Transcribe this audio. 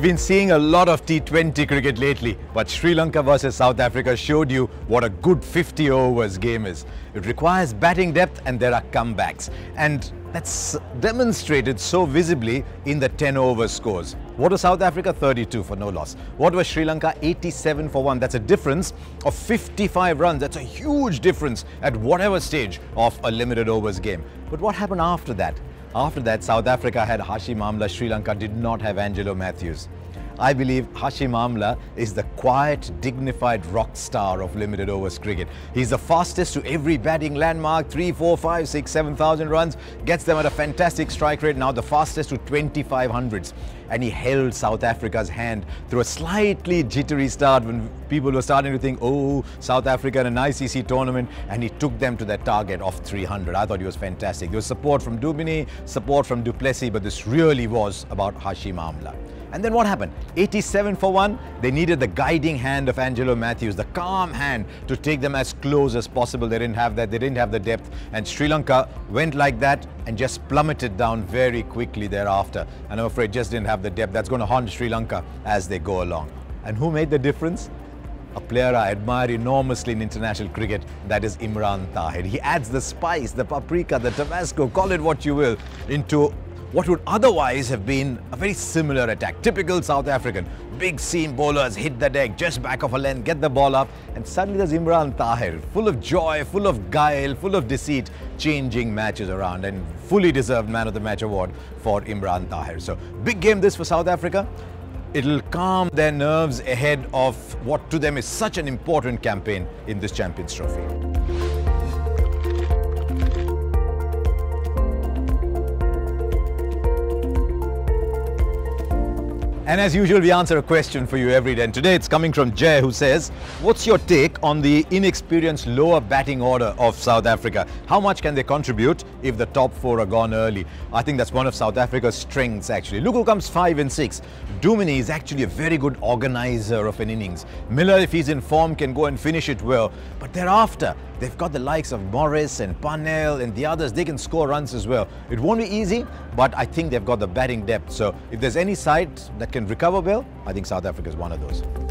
We've been seeing a lot of T20 cricket lately, but Sri Lanka versus South Africa showed you what a good 50 overs game is. It requires batting depth and there are comebacks. And that's demonstrated so visibly in the 10 over scores. What was South Africa? 32 for no loss. What was Sri Lanka? 87 for 1. That's a difference of 55 runs. That's a huge difference at whatever stage of a limited overs game. But what happened after that? After that, South Africa had Harsha Bhogle, Sri Lanka did not have Angelo Matthews. I believe Harsha Bhogle is the quiet, dignified rock star of limited overs cricket. He's the fastest to every batting landmark, 3, 4, 5, 6, 7,000 runs, gets them at a fantastic strike rate, now the fastest to 2,500s. And he held South Africa's hand through a slightly jittery start when people were starting to think, oh, South Africa in an ICC tournament, and he took them to their target of 300. I thought he was fantastic. There was support from Dumini, support from du Plessis, but this really was about Harsha Bhogle. And then what happened? 87 for 1. They needed the guiding hand of Angelo Matthews, the calm hand to take them as close as possible. They didn't have that. They didn't have the depth. And Sri Lanka went like that and just plummeted down very quickly thereafter. And I'm afraid just didn't have the depth. That's going to haunt Sri Lanka as they go along. And who made the difference? A player I admire enormously in international cricket, that is Imran Tahir. He adds the spice, the paprika, the Tabasco, call it what you will, into what would otherwise have been a very similar attack. Typical South African. Big seam bowlers hit the deck just back of a length, get the ball up, and suddenly there's Imran Tahir, full of joy, full of guile, full of deceit, changing matches around, and fully deserved Man of the Match award for Imran Tahir. So big game this for South Africa. It'll calm their nerves ahead of what to them is such an important campaign in this Champions Trophy. And as usual, we answer a question for you every day. And today it's coming from Jay, who says, what's your take on the inexperienced lower batting order of South Africa? How much can they contribute if the top 4 are gone early? I think that's one of South Africa's strengths, actually. Look who comes 5 and 6. Dumini is actually a very good organizer of an innings. Miller, if he's in form, can go and finish it well. But thereafter, they've got the likes of Morris and Parnell and the others. They can score runs as well. It won't be easy, but I think they've got the batting depth. So if there's any side that can recover well, I think South Africa is one of those.